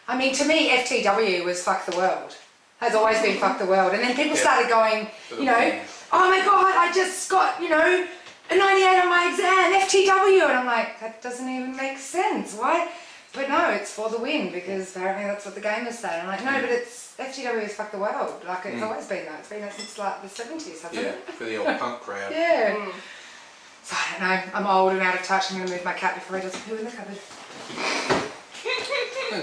I mean, to me, FTW was fuck the world. Has always been fuck the world. And then people started going, you know, oh my God, I just got, you know, a 98 on my exam, FTW. And I'm like, that doesn't even make sense. Why? But no, it's for the win, because apparently that's what the gamers say. I'm like, no, but it's FTW is fuck the world. Like, it's always been that. It's been that since like the 70s, hasn't it? Yeah, for the old punk crowd. Yeah. So I don't know, I'm old and out of touch. I'm going to move my cat before he does poo in the cupboard.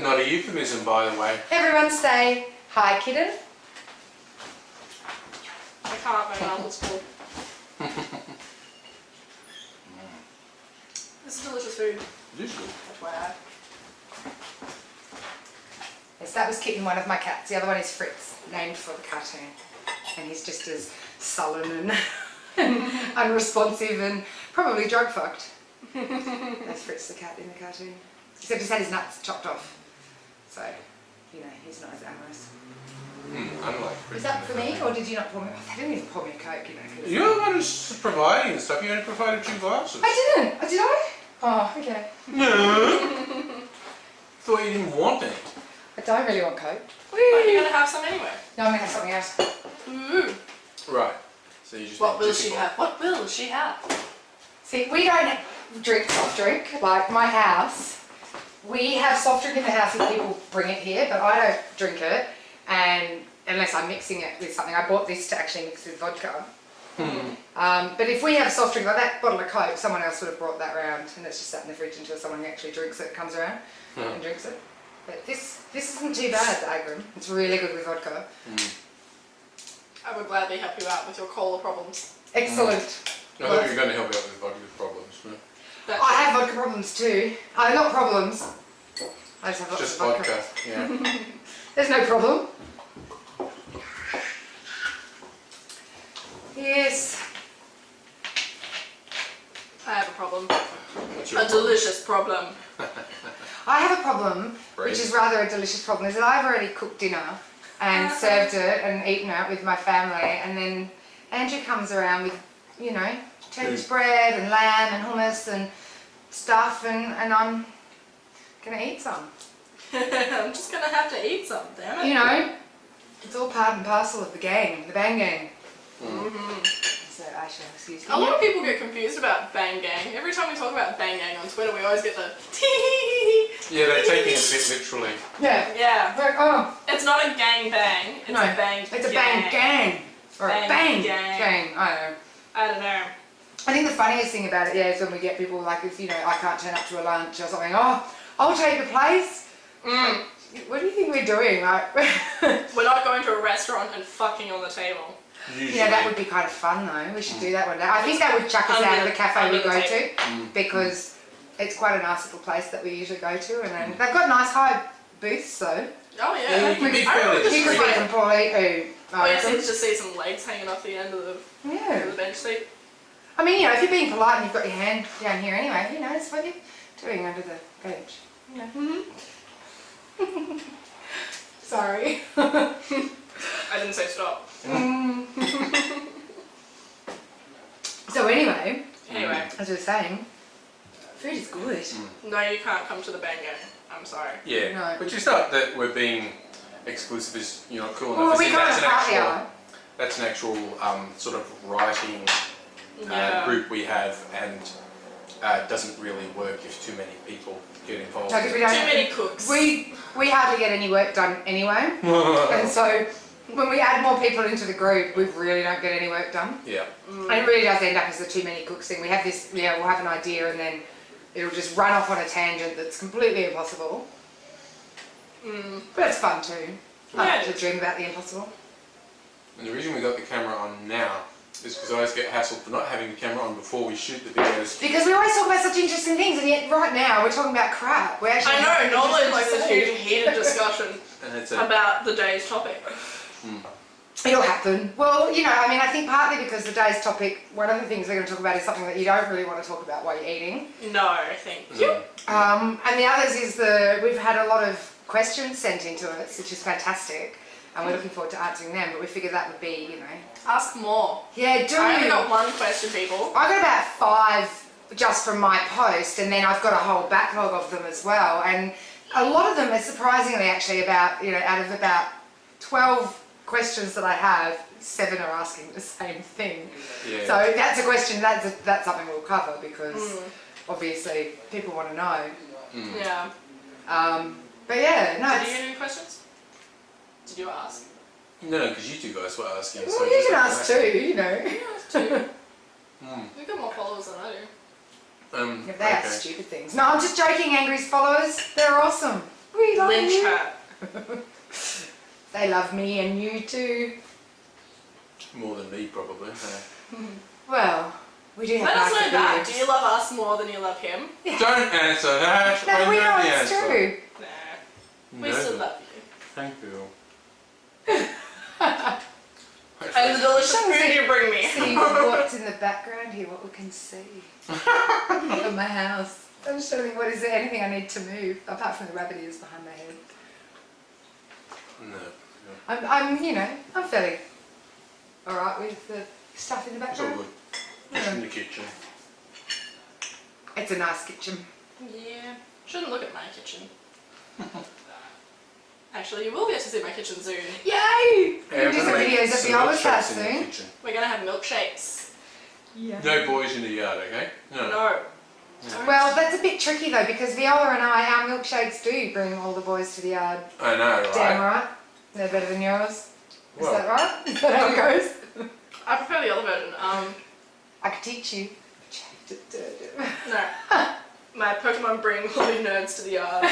Not a euphemism, by the way. Everyone say, hi kitten. I can't, my mouth is full. This is delicious food. It is good. FYI. Yes, that was Kitten, one of my cats. The other one is Fritz, named for the cartoon. And he's just as sullen and unresponsive and probably drug fucked. That's Fritz the cat in the cartoon. Except he's had his nuts chopped off. So, you know, he's not as amorous. Unlike Fritz. Is that for me, or did you not pour me? They didn't even pour me a Coke, you know. You're the one who's providing the stuff. You only provided 2 glasses. I didn't. Oh, did I? Oh, okay. No. Thought you didn't want it. I don't really want Coke. But you're going to have some anyway. No, I'm going to have something else. Ooh. Right. So you just. What will she have? What will she have? See, we don't drink soft drink, like my house. We have soft drink in the house if people bring it here, but I don't drink it, and unless I'm mixing it with something. I bought this to actually mix with vodka. But if we have soft drink, like that bottle of Coke, someone else would have brought that round, and it's just sat in the fridge until someone who actually drinks it comes around and drinks it. But this isn't too bad, the Agrum. It's really good with vodka. I would gladly help you out with your cola problems. Excellent. I thought you were going to help out with vodka problems. No? I have vodka problems too. Not problems. I just have lots Just of vodka. Yeah. There's no problem. Yes. I have a problem. What's your A delicious problem. I have a problem, Bread. which is rather a delicious problem, is that I've already cooked dinner and served it and eaten it with my family, and then Andrew comes around with, you know, Turkish bread and lamb and hummus and stuff, and I'm gonna eat some. I'm just gonna have to eat some, damn it. You know, it's all part and parcel of the gang, the bang gang. So I shall excuse me. A lot of people get confused about Bang Gang. Every time we talk about Bang Gang on Twitter, we always get the Yeah, they're taking it a bit literally. Yeah. Yeah. Like, oh, It's not a gang bang. It's no, a bang it's a bang gang. Or Bang a bang gang. gang. I don't know. I don't know. I think the funniest thing about it, is when we get people like, if, you know, I can't turn up to a lunch or something, oh, I'll take the place. Like, what do you think we're doing? Like, We're not going to a restaurant and fucking on the table. Usually. yeah, that would be kind of fun though. We should do that one day. I think that would chuck us out of the cafe we go to, because it's quite a nice little place that we usually go to, and then they've got nice high booths though. Oh yeah. Yeah, you can be fairly You could discreet. get them probably. Oh, yeah, so you just see some legs hanging off the end of the bench seat. I mean, you know, if you're being polite and you've got your hand down here anyway, you know, it's what you're doing under the bench. You know. Sorry. I didn't say stop. So anyway, Anyway, as we were saying, food is good. no, you can't come to the Bang Gang. I'm sorry. Yeah, No. but just not that we're being exclusive is, you know, cool Well, enough. we See, kind of partly are. that's an actual sort of writing Yeah. group we have, and it doesn't really work if too many people get involved. No, 'cause we Too don't. many cooks. We hardly get any work done anyway, and so when we add more people into the group, we really don't get any work done. Yeah. And it really does end up as the too many cooks thing. We have this, yeah, we'll have an idea and then it'll just run off on a tangent that's completely impossible. But it's fun too. I like to dream about the impossible. And the reason we got the camera on now is because I always get hassled for not having the camera on before we shoot the videos. Because we always talk about such interesting things, and yet right now we're talking about crap. We're actually I know, normally just like this interested huge heated discussion And it's about the day's topic. It'll happen. Well, you know, I mean, I think partly because the day's topic, one of the things we're going to talk about is something that you don't really want to talk about while you're eating. No, thank you. And the others is we've had a lot of questions sent into us, which is fantastic, and we're looking forward to answering them, but we figured that would be, you know... Ask more. Yeah, do. I only got one question, people. I got about 5 just from my post, and then I've got a whole backlog of them as well, and a lot of them are surprisingly actually about, out of about 12 questions that I have, 7 are asking the same thing. Yeah. So that's a question, that's something we'll cover because obviously people want to know. Yeah. But yeah, no. Did you get any questions? Did you ask? No, because you two guys were asking. Well, so you just can like ask that. too, You've got more followers than I do. If they ask stupid things. No, I'm just joking, Angry's followers. They're awesome. We love Lynch you. her. They love me and you too. More than me, probably. Well, we do have Let us nice know that. opinions. Do you love us more than you love him? Don't answer that. No, I we know the it's answer. true. Nah. We No, still but- love you. Thank you. And the delicious Shall we food see- you bring me. See what's in the background here, what we can see of my house. I'm just trying to think, what is there anything I need to move apart from the rabbit ears behind my head? No. I'm fairly alright with the stuff in the It's all background. good. Just in the kitchen. It's a nice kitchen. Yeah. Shouldn't look at my kitchen. Actually, you will get to see my kitchen soon. Yay! Yeah, We'll do some videos at Viola's house in the soon. kitchen. We're gonna have milkshakes. Yeah. No boys in the yard, okay? No. Well, that's a bit tricky though because Viola and I, our milkshakes do bring all the boys to the yard. I know, right? Damn right. They're better than yours. Is Well. that right? Is that how it goes? I prefer the other version. I could teach you. No. My Pokemon bring all the nerds to the yard.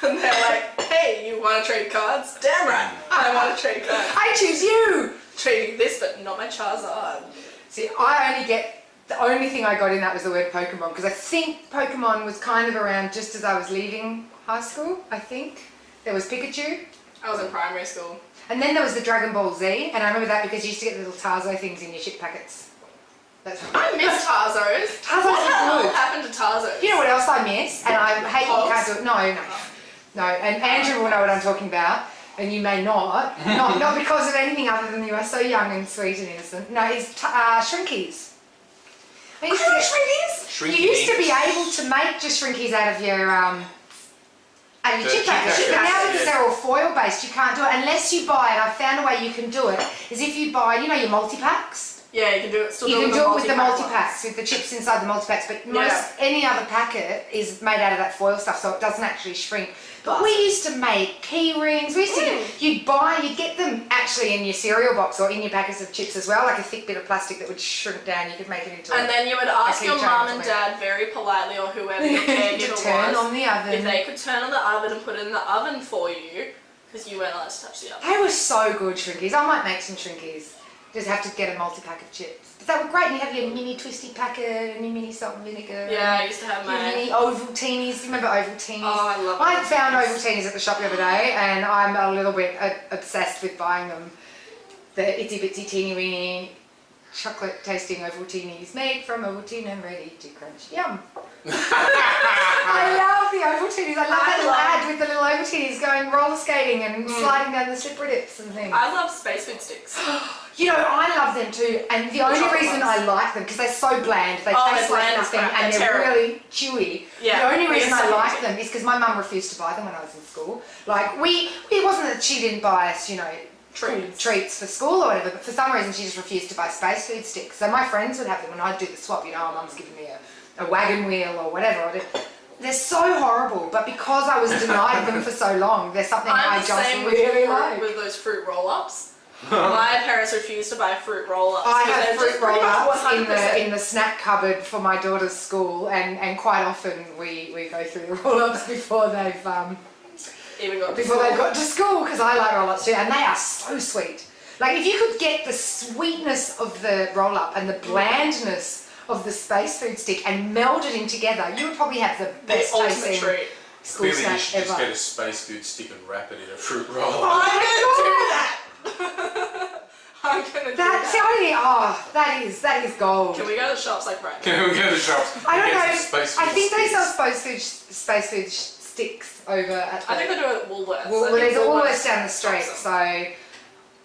And they're like, hey, you want to trade cards? Damn right, I want to trade cards. I choose you! Trading this, but not my Charizard. See, the only thing I got in that was the word Pokemon because I think Pokemon was kind of around just as I was leaving high school, I think. There was Pikachu. I was in primary school. And then there was the Dragon Ball Z, and I remember that because you used to get the little Tarzo things in your chip packets. That's I miss Tarzos. Tarzos What the are hell good. happened to Tarzos? You know what else I miss? And I hate you can't do it. No. And Andrew will know what I'm talking about, and you may not. not because of anything other than you are so young and sweet and innocent. No, it's Shrinkies. I used to get Shrinkies? You used to be able to make just Shrinkies out of your The chip packets, chip but now packets, because yeah. they're all foil based, you can't do it unless you buy. And I found a way you can do it. Is if you buy, your multi packs. Yeah, you can do it. Still You can do it with the multi multi-pack packs, with the chips inside the multi packs. But Yeah. any other packet is made out of that foil stuff, so it doesn't actually shrink. But we used to make key rings. We used to you'd get them actually in your cereal box or in your packets of chips as well, like a thick bit of plastic that would shrink down. You could make it into. And then you would ask Okay, your turn mum it and on. dad very politely, or whoever your caregiver to turn was, on the oven. if they could turn on the oven and put it in the oven for you, because you weren't allowed to touch the oven. They were so good, Shrinkies. I might make some Shrinkies. Just have to get a multi pack of chips. But they were great. And you have your mini twisty packet and your mini salt and vinegar. Yeah, I used to have Your my... mini Ovaltinis. Do you remember Ovaltinis? Oh, I love I Ovaltinis. found Ovaltinis at the shop the other day, and I'm a little bit obsessed with buying them. The itsy bitsy teeny weeny chocolate tasting Ovaltinis made from Ovaltine and ready to crunch. Yum! I love the Ovaltinis. I love that little ad with the little Ovaltinis going roller skating and sliding down the slippery dips and things. I love space food sticks. I love them too, and the only chocolate reason ones. I like them because they're so bland, they Oh, taste they're like bland as nothing, crap. and They're they're terrible. really chewy. Yeah, The only they're reason I so like chewy. them is because my mum refused to buy them when I was in school. Like it wasn't that she didn't buy us, treats for school or whatever, but for some reason she just refused to buy space food sticks. So my friends would have them and I'd do the swap. Oh, mum's giving me a wagon wheel or whatever. They're so horrible, but because I was denied them for so long, they're something I I'm the just same really with, like. with those fruit roll-ups. My parents refused to buy fruit roll-ups. I because have they're fruit just pretty much roll-ups 100%. in the snack cupboard for my daughter's school, and quite often we go through the roll-ups before they've got to school because I like roll-ups too, and they are so sweet. Like if you could get the sweetness of the roll-up and the blandness of the space food stick and meld it in together, you would probably have the best ultimate tasting treat. school Clearly, you snack should just ever. get a space food stick and wrap it in a fruit roll. Oh I'm my gonna do that. I'm gonna do That that. that is gold. Can we go to the shops like right now? Can we go to the shops? I don't and get know. some space I food think they sticks? sell space food sticks over at the. I think they do it at Woolworths. Well, I think there's a Woolworths Woolworths down the street, stocks them.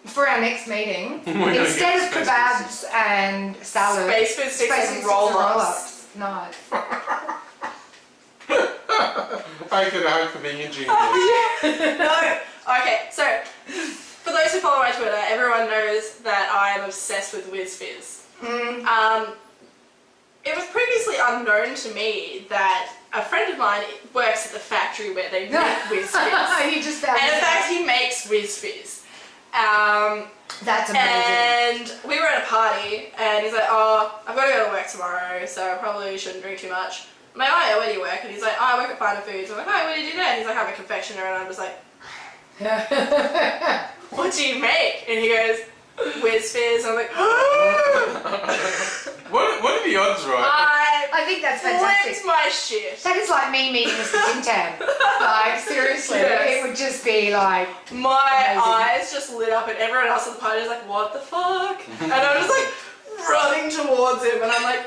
so for our next meeting, gonna instead get of space kebabs and salad, Space food sticks and and roll-ups. roll-ups. Nice. I could hope for being injured. No. Okay, so for those who follow my Twitter, everyone knows that I am obsessed with Whiz Fizz. It was previously unknown to me that a friend of mine works at the factory where they make Whiz Fizz. You just found And in it fact, out. he makes Whiz Fizz. That's amazing. And we were at a party, and he's like, oh, I've got to go to work tomorrow, so I probably shouldn't drink too much. I'm like, oh yeah, where do you work? And he's like, oh, I work at Finer Foods. I'm like, oh, what do you do there? And he's like, I'm a confectioner, and I'm just like, what do you make? And he goes, Whiz Fizz. And I'm like, What are the odds, right? I think that's flipped fantastic. my shit. That is like me meeting Mr. Tintan. Like, seriously, Yes. it would just be like, My amazing. eyes just lit up, and everyone else at the party was like, what the fuck? And I'm just like running towards him, and I'm like,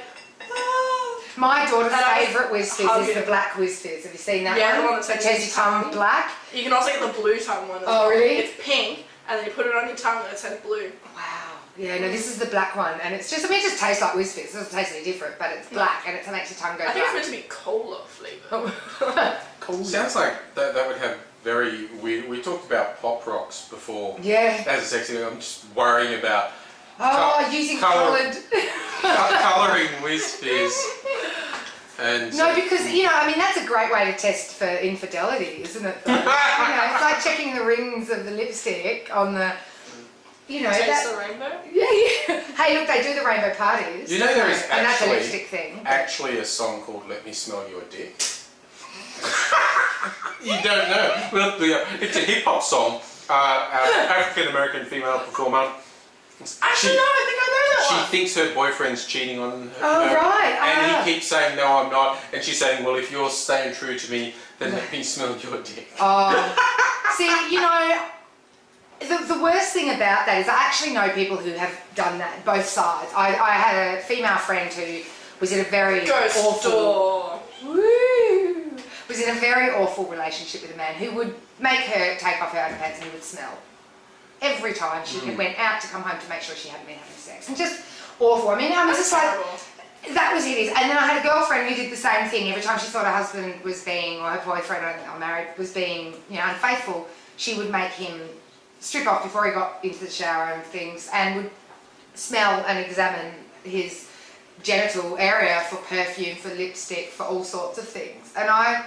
ah. my daughter's And I was favourite Whiz Fizz is hugging. the black Whiz Fizz. Have you seen that Yeah, the one? one that That turns turns into your tongue tongue. black. You can also get the blue tongue one as Oh, well. really? It's pink, and then you put it on your tongue, and it turns blue. Wow. Yeah, no, this is the black one, and it's just, I mean, it just tastes like Whiz Fizz. It doesn't taste any different, but it's black, and it makes your tongue go I think it's black. meant to be cola flavour. Oh. Cool. Sounds like that would have very weird. We talked about pop rocks before. Yeah. As a sexy, I'm just worrying about Oh, using coloured. colouring Whiz Fizz. And No, because, you know, I mean, that's a great way to test for infidelity, isn't it? Though? You know, it's like checking the rings of the lipstick on the, you know, Taste that. the rainbow? Yeah. Hey, look, they do the rainbow parties. You know there is and that's a actually- lipstick thing. actually a song called "Let Me Smell Your Dick." You don't know? Well, it's a hip hop song. African American female performer. Actually, no, I think I know that She one. thinks her boyfriend's cheating on her. Oh, right. And he keeps saying, no, I'm not. And she's saying, well, if you're staying true to me, then let me smell your dick. Oh. See, you know, the worst thing about that is I actually know people who have done that, both sides. I had a female friend who was in a very Ghost awful... door. Woo! Was in a very awful relationship with a man who would make her take off her underpants and he would smell. Every time she went out to come home to make sure she hadn't been having sex. And just awful. I mean, I was That's just like, terrible. that was it. And then I had a girlfriend who did the same thing. Every time she thought her husband was being, or her boyfriend or married, was being, you know, unfaithful, she would make him strip off before he got into the shower and things, and would smell and examine his genital area for perfume, for lipstick, for all sorts of things. And I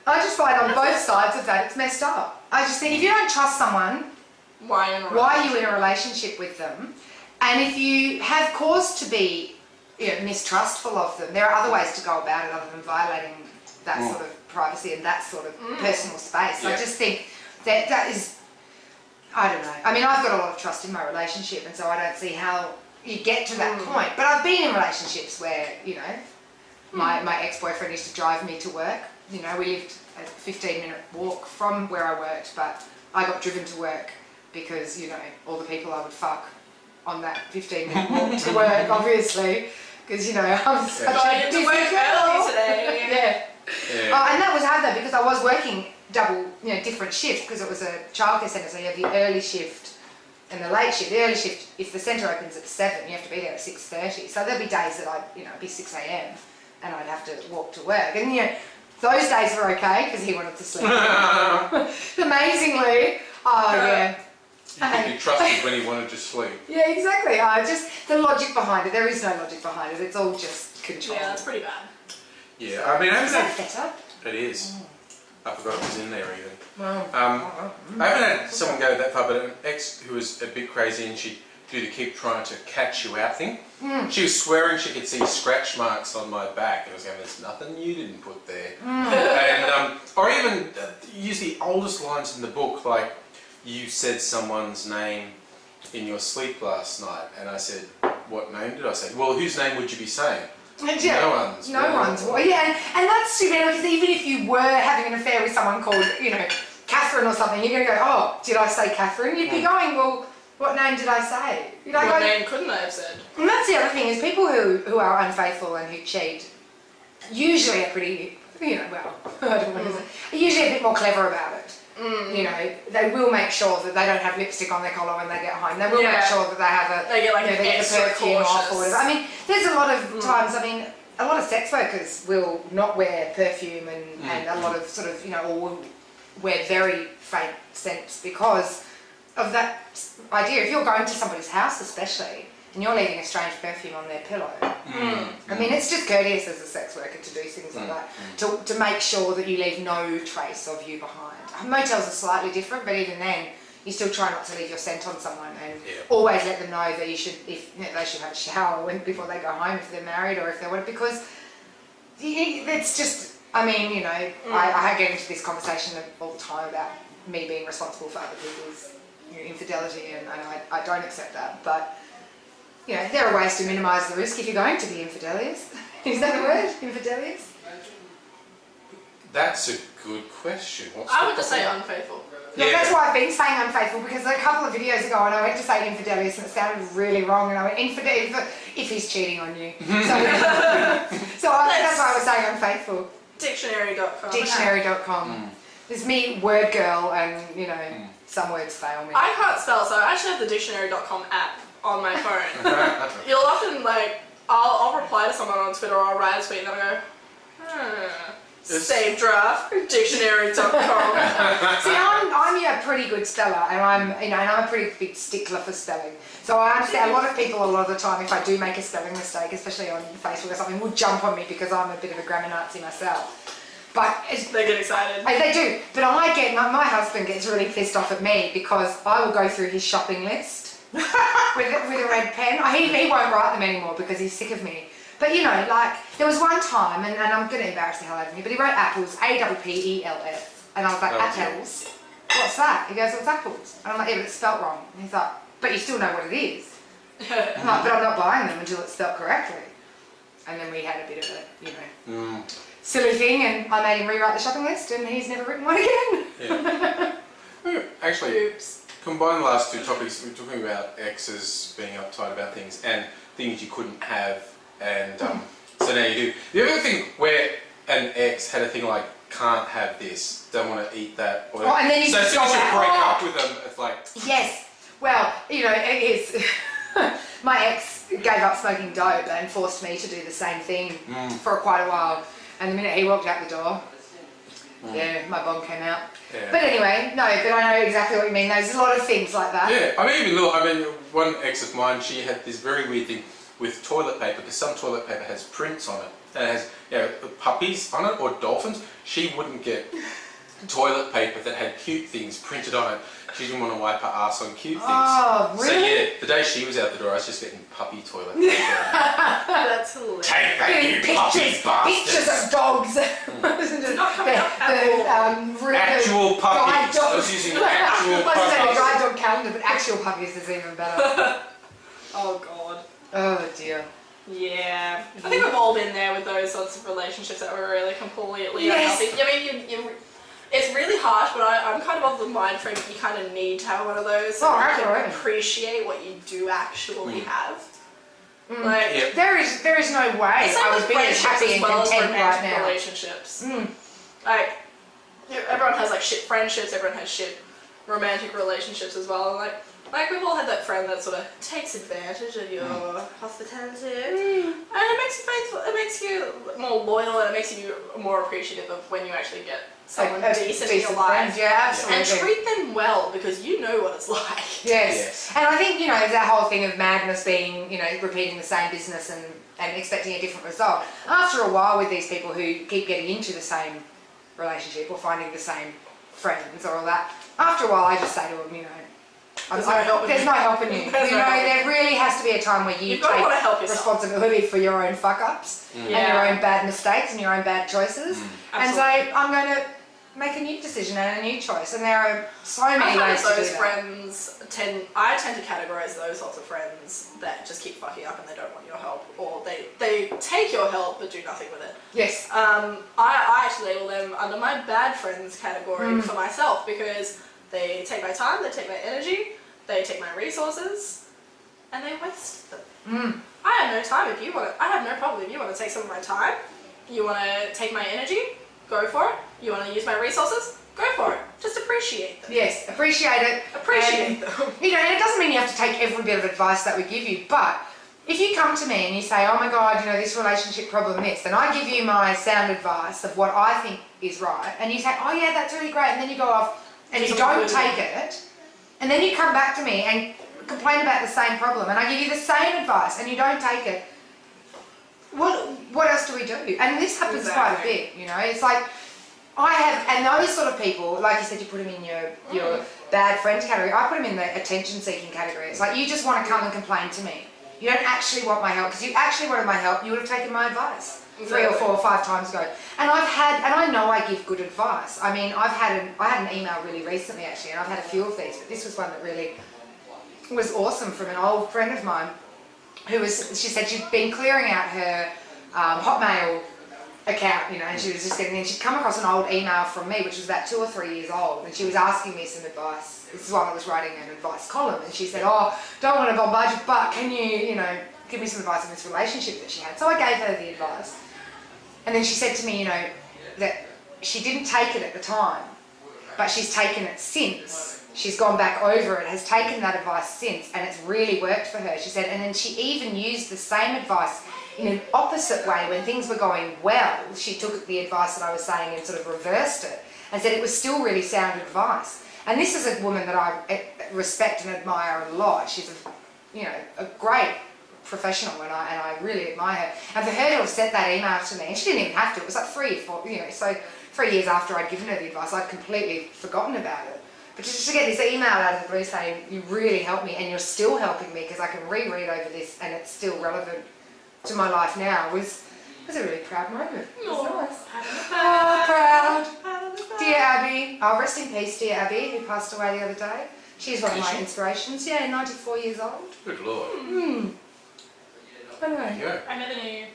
just find on both sides of that it's messed up. I just think if you don't trust someone, Why why are you in a relationship with them? And if you have cause to be, you know, mistrustful of them, there are other ways to go about it other than violating that sort of privacy and that sort of personal space. Yeah. I just think that is, I don't know. I mean, I've got a lot of trust in my relationship, and so I don't see how you get to that point. But I've been in relationships where, you know, my ex-boyfriend used to drive me to work. You know, we lived a 15-minute walk from where I worked, but I got driven to work because, you know, all the people I would fuck on that 15-minute walk to work, obviously, because, you know, I'm such Going a into busy work girl. early today. Yeah. Yeah. Oh, and that was hard though because I was working double, you know, different shifts because it was a childcare centre, so you have the early shift and the late shift. The early shift, if the centre opens at 7, you have to be there at 6:30. So there'd be days that it'd be 6 a.m. and I'd have to walk to work. And, you know, those days were okay because he wanted to sleep. Amazingly, oh yeah. You could be trusted when he wanted to sleep. Yeah, exactly. Just the logic behind it. There is no logic behind it. It's all just control. Yeah, that's pretty bad. Yeah, I mean, I Is haven't that had... better? It is. I forgot it was in there even. Well, I haven't had someone go that far, but an ex who was a bit crazy and she'd do the keep trying to catch you out thing. She was swearing she could see scratch marks on my back. And I was going, there's nothing you didn't put there. And, or even use the oldest lines in the book, like, you said someone's name in your sleep last night. And I said, what name did I say? Well, whose name would you be saying? yeah. No one's. No one's. Well, yeah, and that's stupid because even if you were having an affair with someone called, you know, Catherine or something, you're going to go, oh, did I say Catherine? You'd be going, well, what name did I say? You know, What name couldn't I have said? And that's the other thing is people who are unfaithful and who cheat usually are pretty, you know, well, I don't know what to say, are usually a bit more clever about it. You know, they will make sure that they don't have lipstick on their collar when they get home. They will make sure that they have They get like you know, they get the extra perfume off or cautious. whatever. I mean, there's a lot of times, I mean, a lot of sex workers will not wear perfume and a lot of sort of, you know, or will wear very faint scents because of that idea. If you're going to somebody's house especially, and you're leaving a strange perfume on their pillow, I mean, it's just courteous as a sex worker to do things like that, to make sure that you leave no trace of you behind. Motels are slightly different, but even then, you still try not to leave your scent on someone, and always let them know that they should have a shower before they go home if they're married or if they want, because it's just, I mean, you know, I get into this conversation all the time about me being responsible for other people's, you know, infidelity, and I don't accept that, but you know, there are ways to minimise the risk if you're going to be infidelious. Is that the word? Infidelious? That's a good question. I would just say unfaithful. Yeah, that's why I've been saying unfaithful, because a couple of videos ago and I went to say infidelious and it sounded really wrong, and I went if he's cheating on you. So that's why I was saying unfaithful. Dictionary.com. Dictionary.com. There's me, word girl, and you know, some words fail me. I can't spell, so I actually have the Dictionary.com app on my phone. You'll often like, I'll reply to someone on Twitter or I'll write a tweet and they'll go, save draft, Dictionary.com. See, I'm a pretty good speller, and I'm a pretty big stickler for spelling. So I understand a lot of people, a lot of the time, if I do make a spelling mistake, especially on Facebook or something, will jump on me because I'm a bit of a grammar Nazi myself. But they get excited. They do. But my husband gets really pissed off at me because I will go through his shopping list with a red pen. He won't write them anymore because he's sick of me. But you know, like, there was one time, and I'm going to embarrass the hell out of me, but he wrote apples, A-P-P-E-L-S. And I was like, apples? What's that? He goes, well, it's apples. And I'm like, yeah, but it's spelt wrong. And he's like, but you still know what it is. I'm like, but I'm not buying them until it's spelt correctly. And then we had a bit of a, you know, silly thing, and I made him rewrite the shopping list, and he's never written one again. Yeah. Actually, combine the last two topics. We're talking about exes being uptight about things and things you couldn't have, and so now you do. The other thing where an ex had a thing like, can't have this, don't want to eat that, or and then you so as soon as you break up with them, it's like, yes. Well, you know, it is. My ex gave up smoking dope and forced me to do the same thing for quite a while. And the minute he walked out the door, my bomb came out. Yeah. But anyway, no, but I know exactly what you mean. There's a lot of things like that. Yeah, I mean, one ex of mine, she had this very weird thing with toilet paper, because some toilet paper has prints on it, and it has, you know, puppies on it or dolphins. She wouldn't get toilet paper that had cute things printed on it. She didn't want to wipe her ass on cute things. Oh, really? So yeah, the day she was out the door, I was just getting puppy toilet paper. That's hilarious. Take that, you puppy bastards! Pictures of dogs. Actual puppies. I was using actual puppies. I was a guide dog calendar, but actual puppies is even better. Oh god. Oh dear. Yeah. I think we've all been there with those sorts of relationships that were really completely unhealthy. I mean, it's really harsh, but I'm kind of the mind frame that you kind of need to have one of those so you can appreciate what you do actually have. Like, there is no way I would be as happy and content right now. Relationships. Like, everyone has like shit friendships, everyone has shit romantic relationships as well, and like we've all had that friend that sort of takes advantage of your hospitality, and it makes you faithful, it makes you more loyal, and it makes you more appreciative of when you actually get someone decent in your life. Friend, yeah, absolutely. And treat them well, because you know what it's like. Yes. And I think, you know, that whole thing of madness being, you know, repeating the same business and expecting a different result. After a while with these people who keep getting into the same relationship or finding the same friends or all that, after a while I just say to them, you know, there's no helping you. There really has to be a time where you take responsibility for your own fuck-ups and your own bad mistakes and your own bad choices, and say, I'm going to make a new decision and a new choice. And there are so many ways to do that. I tend to categorise those sorts of friends that just keep fucking up and they don't want your help, or they take your help but do nothing with it. Yes. I actually label them under my bad friends category for myself, because they take my time, they take my energy, they take my resources, and they waste them. I have no time if you want to. I have no problem if you want to take some of my time. You want to take my energy, go for it. You want to use my resources, go for it. Just appreciate them. Yes, appreciate it. Appreciate them. You know, and it doesn't mean you have to take every bit of advice that we give you, but if you come to me and you say, oh my God, this relationship problem, this, then I give you my sound advice of what I think is right, and you say, oh yeah, that's really great, and then you go off and you don't take it, and then you come back to me and complain about the same problem, and I give you the same advice and you don't take it, what else do we do? And this happens quite a bit, it's like, I have, and those sort of people, like you said, you put them in your bad friends category, I put them in the attention seeking category. It's like, you just want to come and complain to me. You don't actually want my help, because you actually wanted my help, you would have taken my advice 3 or 4 or 5 times ago. And I know I give good advice. I mean, I had an email really recently actually, and I've had a few of these, but this was one that really was awesome from an old friend of mine, she said she'd been clearing out her Hotmail account, and she was just getting in. She'd come across an old email from me, which was about 2 or 3 years old, and she was asking me some advice. This is while I was writing an advice column, and she said, oh, don't want to bombard you, but can you, give me some advice on this relationship that she had. So I gave her the advice. And then she said to me, that she didn't take it at the time, but she's taken it since. She's gone back over it, has taken that advice since, and it's really worked for her. She said, and then she even used the same advice in an opposite way when things were going well. She took the advice that I was saying and sort of reversed it and said it was still really sound advice. And this is a woman that I respect and admire a lot. She's a great professional, and I really admire her. And for her to have sent that email to me, and she didn't even have to, it was like 3 or 4, so 3 years after I'd given her the advice, I'd completely forgotten about it. But just to get this email out of the blue saying, you really helped me, and you're still helping me because I can reread over this and it's still relevant to my life now, was a really proud moment. It was nice. Oh, proud. Dear Abby, rest in peace, dear Abby, who passed away the other day. She's one of my inspirations. Yeah, 94 years old. Good Lord. Anyway. I never knew you.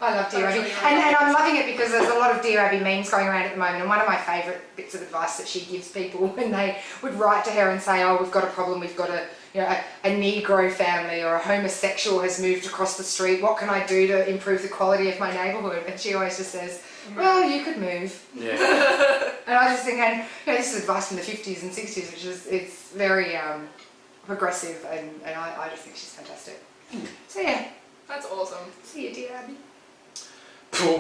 I love Dear Abby. And I'm loving it because there's a lot of Dear Abby memes going around at the moment, and one of my favourite bits of advice that she gives people when they would write to her and say, oh, we've got a problem, we've got a Negro family or a homosexual has moved across the street, what can I do to improve the quality of my neighbourhood? And she always just says, well, you could move. Yeah. And I was just thinking, this is advice from the 50s and 60s, which is, it's very progressive, and I just think she's fantastic. So yeah. That's awesome. See you, dear Abby.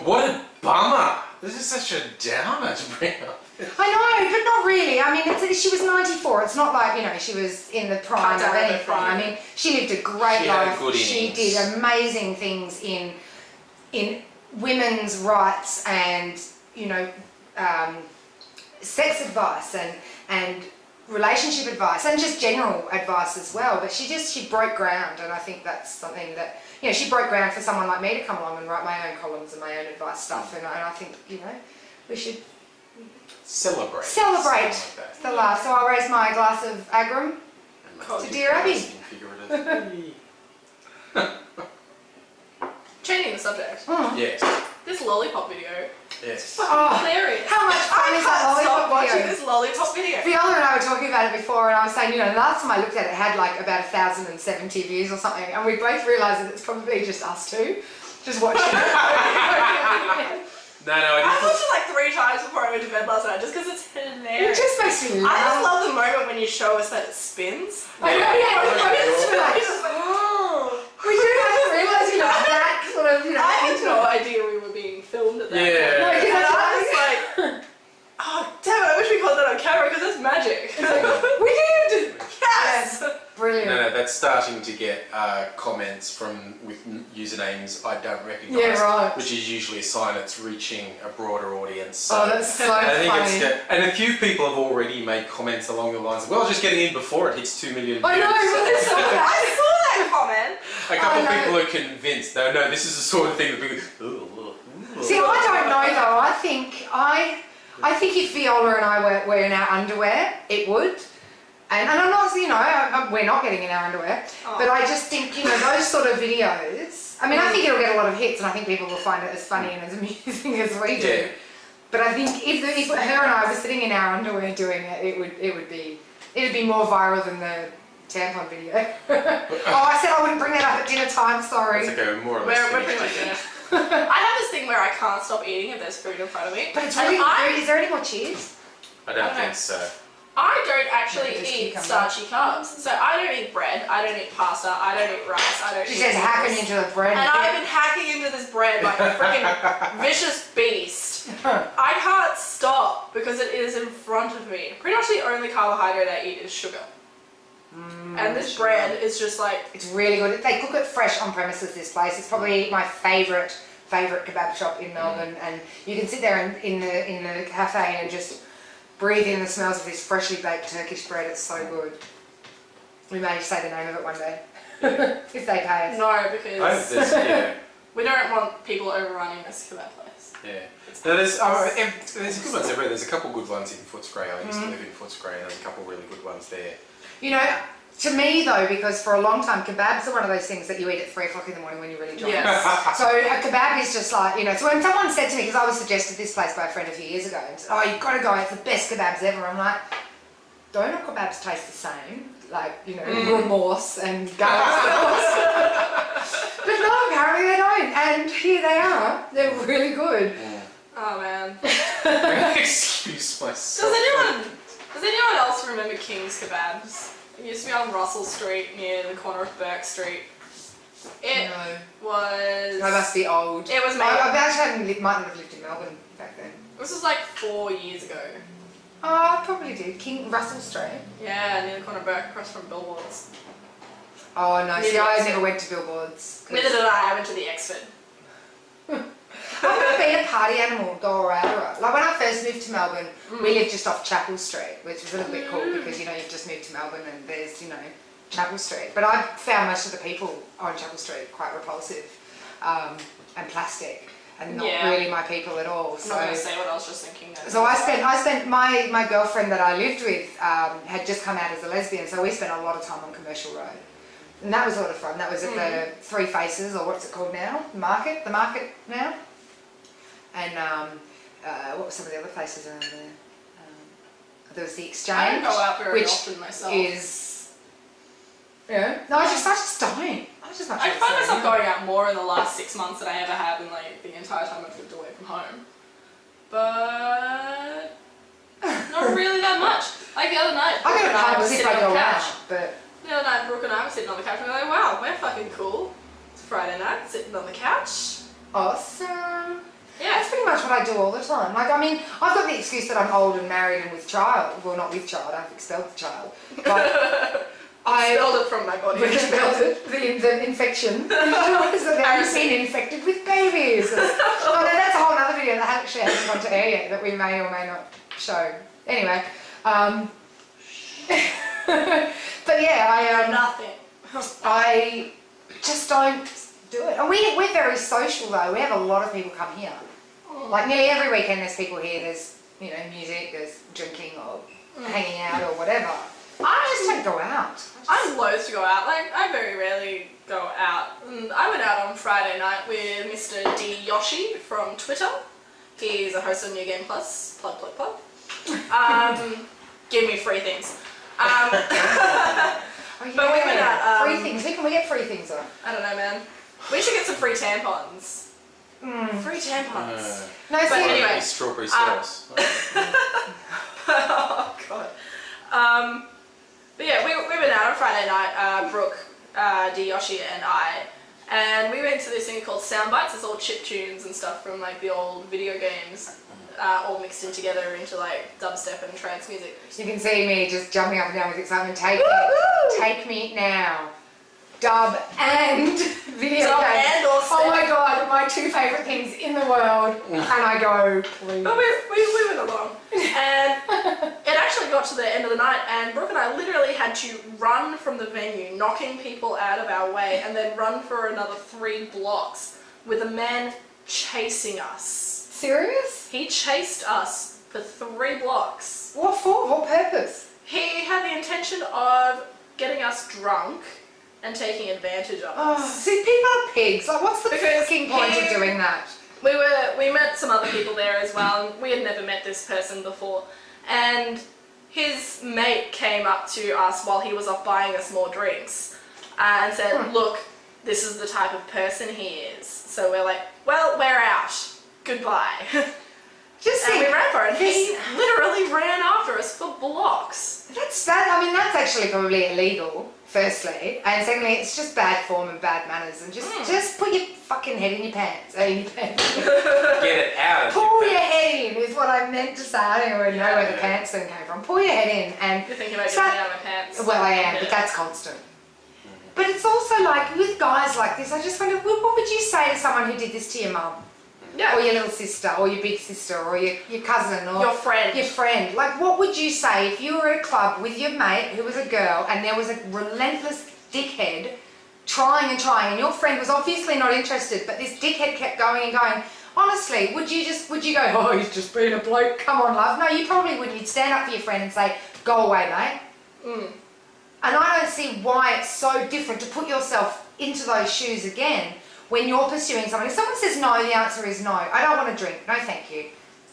What a bummer! This is such a downer to bring up. I know, but not really. I mean, she was 94. It's not like, she was in the prime of anything. I mean, she lived a great life. She did amazing things in women's rights and, sex advice and relationship advice and just general advice as well. But she broke ground, and I think that's something that, she broke ground for someone like me to come along and write my own columns and my own advice stuff. And I think, we should celebrate the laugh. So I'll raise my glass of Agram to Dear Abby. Changing the subject. Yes. This lollipop video. Yes. Hilarious. How much fun is that lollipop video? Watching this lollipop video. Viola and I were talking about it before, and I was saying, last time I looked at it had like about 1,070 views or something, and we both realised that it's probably just us two, just watching it. No, I watched it like 3 times before I went to bed last night, just because it's hilarious. It just makes me laugh. I just love the moment when you show us that it spins. I know, we do have to realise, that sort of, I had no idea we were being filmed at that point. Yeah. No, And I was like, oh, damn it, I wish we caught that on camera because that's magic. we did! Yes! Brilliant. No, that's starting to get comments with usernames I don't recognise. Yeah, right. Which is usually a sign it's reaching a broader audience. So that's so funny. And a few people have already made comments along the lines of, well, just getting in before it hits 2 million views. I know, I saw that comment. A couple of people are convinced, no, this is the sort of thing that people go, See, I don't know though. I think if Viola and I were in our underwear, it would. And I'm not, we're not getting in our underwear, but I just think, those sort of videos, I mean, I think it'll get a lot of hits, and I think people will find it as funny and as amusing as we do. Yeah. But I think if her and I were sitting in our underwear doing it, it would be more viral than the tampon video. I said I wouldn't bring that up at dinner time, sorry. It's okay, more or less. We're pretty much finished. I have this thing where I can't stop eating if there's food in front of me. But it's really good. Is there any more cheese? I don't think so. I don't actually just eat cucumber. starchy carbs. So I don't eat bread, I don't eat pasta, I don't eat rice, I don't She eat says hacking noodles. into the bread. And I've been hacking into this bread like a freaking vicious beast. I can't stop because it is in front of me. Pretty much the only carbohydrate I eat is sugar. And this bread is just like... It's really good. They cook it fresh on premises, this place. It's probably my favourite kebab shop in Melbourne, and you can sit there in the cafe and just breathe in the smells of this freshly baked Turkish bread. It's so good. We may say the name of it one day. If they pay us. No, because yeah. we don't want people overrunning this kebab place. Yeah. No, there's good ones everywhere. There's a couple good ones in Footscray. I used to live in Footscray, and there's a couple really good ones there. You know, to me though, because for a long time kebabs are one of those things that you eat at 3 o'clock in the morning when you're really drunk. Yes. So a kebab is just like, you know, so when someone said to me, because I was suggested this place by a friend a few years ago, and said, oh, you've got to go, it's the best kebabs ever. I'm like, don't all kebabs taste the same? Like, you know, remorse and garlic sauce. But no, apparently they don't. And here they are. They're really good. Oh man. Excuse myself. Does anyone else remember King's Kebabs? It used to be on Russell Street near the corner of Burke Street. It was... I must be old. It was made... I actually might not have lived in Melbourne back then. This was like 4 years ago. Oh, I probably did. King Russell Street. Yeah, near the corner of Burke, across from Billboards. Oh no, see, Near I the never went to Billboards. Neither did I went to the Exford. I've never been a party animal, go around. Like when I first moved to Melbourne, we lived just off Chapel Street, which was a little bit cool because, you know, you've just moved to Melbourne and there's, you know, Chapel Street. But I found most of the people on Chapel Street quite repulsive and plastic and not really my people at all. I'm not going to say what I was just thinking. So I spent my girlfriend that I lived with had just come out as a lesbian, so we spent a lot of time on Commercial Road. And that was a lot of fun. That was at the Three Faces, or what's it called now? The market now. And what were some of the other places around there? There was the Exchange, I don't go out very which often myself. is, no, I just don't. I find myself going out more in the last 6 months than I ever have in like the entire time I've lived away from home. But not really that much. Like the other night, I Brooke go and to I were pubs if sitting I on go the couch. out, but The other night, Brooke and I were sitting on the couch and we were like, wow, we're fucking cool. It's Friday night, sitting on the couch. awesome. Yeah. That's pretty much what I do all the time. Like, I mean, I've got the excuse that I'm old and married and with child. Well, not with child, I've expelled the child. But I Expelled it from my body. expelled it, the infection. Is that I've been infected with babies. Oh no, that's a whole other video that actually hasn't gone to air yet that we may or may not show. Anyway, but yeah, Nothing. I just don't do it. And we're very social though. We have a lot of people come here. Like nearly every weekend there's people here. There's, you know, music, there's drinking or hanging out or whatever. I just don't go out. I'm loath to go out. Like, I very rarely go out. And I went out on Friday night with Mr. D. Yoshi from Twitter. He's a host of New Game Plus. Plug. Give me free things. Oh, yeah. But we went out, free things. Who can we get free things on? I don't know, man. We should get some free tampons. Free tampons. No, But see, anyway, Strawberry sauce. oh god. But yeah, we went out on Friday night, Brooke, Yoshi and I, and we went to this thing called Soundbites. It's all chip tunes and stuff from like the old video games, all mixed in together into like dubstep and trance music. you can see me just jumping up and down with excitement. Take me now. Dub and video Dub games. and or oh my god, my two favourite things in the world. And I go, please. But we went along, and it actually got to the end of the night, and Brooke and I literally had to run from the venue, knocking people out of our way, and then run for another 3 blocks with a man chasing us. Serious? He chased us for 3 blocks. What for? What purpose? He had the intention of getting us drunk and taking advantage of Oh, us. see, people are pigs. Like, what's the Because fucking point of doing that? We met some other people there as well, and we had never met this person before. And his mate came up to us while he was off buying us more drinks and said, look, this is the type of person he is. So we're like, well, we're out. Goodbye. Just And think, we ran for it. He literally ran after us for blocks. that's actually probably illegal, firstly. And secondly, it's just bad form and bad manners. And just put your fucking head in your pants. Get it out. Pull your head in is what I meant to say. I don't even know where the pants thing came from. Pull your head in and... You're thinking about getting out of my pants. Well, I am, but that's constant. But it's also like, with guys like this, I just wonder, what would you say to someone who did this to your mum? Yeah. Or your little sister, or your big sister, or your cousin, or Your friend. Your friend. Like, what would you say if you were at a club with your mate who was a girl and there was a relentless dickhead trying and your friend was obviously not interested, but this dickhead kept going and going? Honestly, would you go, oh, he's just being a bloke, come on, love? No, you probably wouldn't. You'd stand up for your friend and say, go away, mate. And I don't see why it's so different to put yourself into those shoes again when you're pursuing someone. If someone says no, the answer is no. I don't want to drink, no thank you.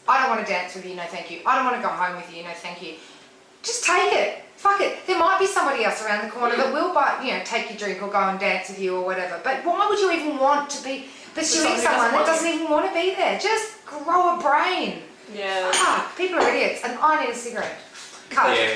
I don't want to dance with you, no thank you. I don't want to go home with you, no thank you. Just take it. Fuck it. There might be somebody else around the corner that will take your drink or go and dance with you or whatever. But why would you even want to be pursuing someone that doesn't even want to be there? Just grow a brain. Yeah. Fuck, people are idiots. And I need a cigarette. Cut. Yeah,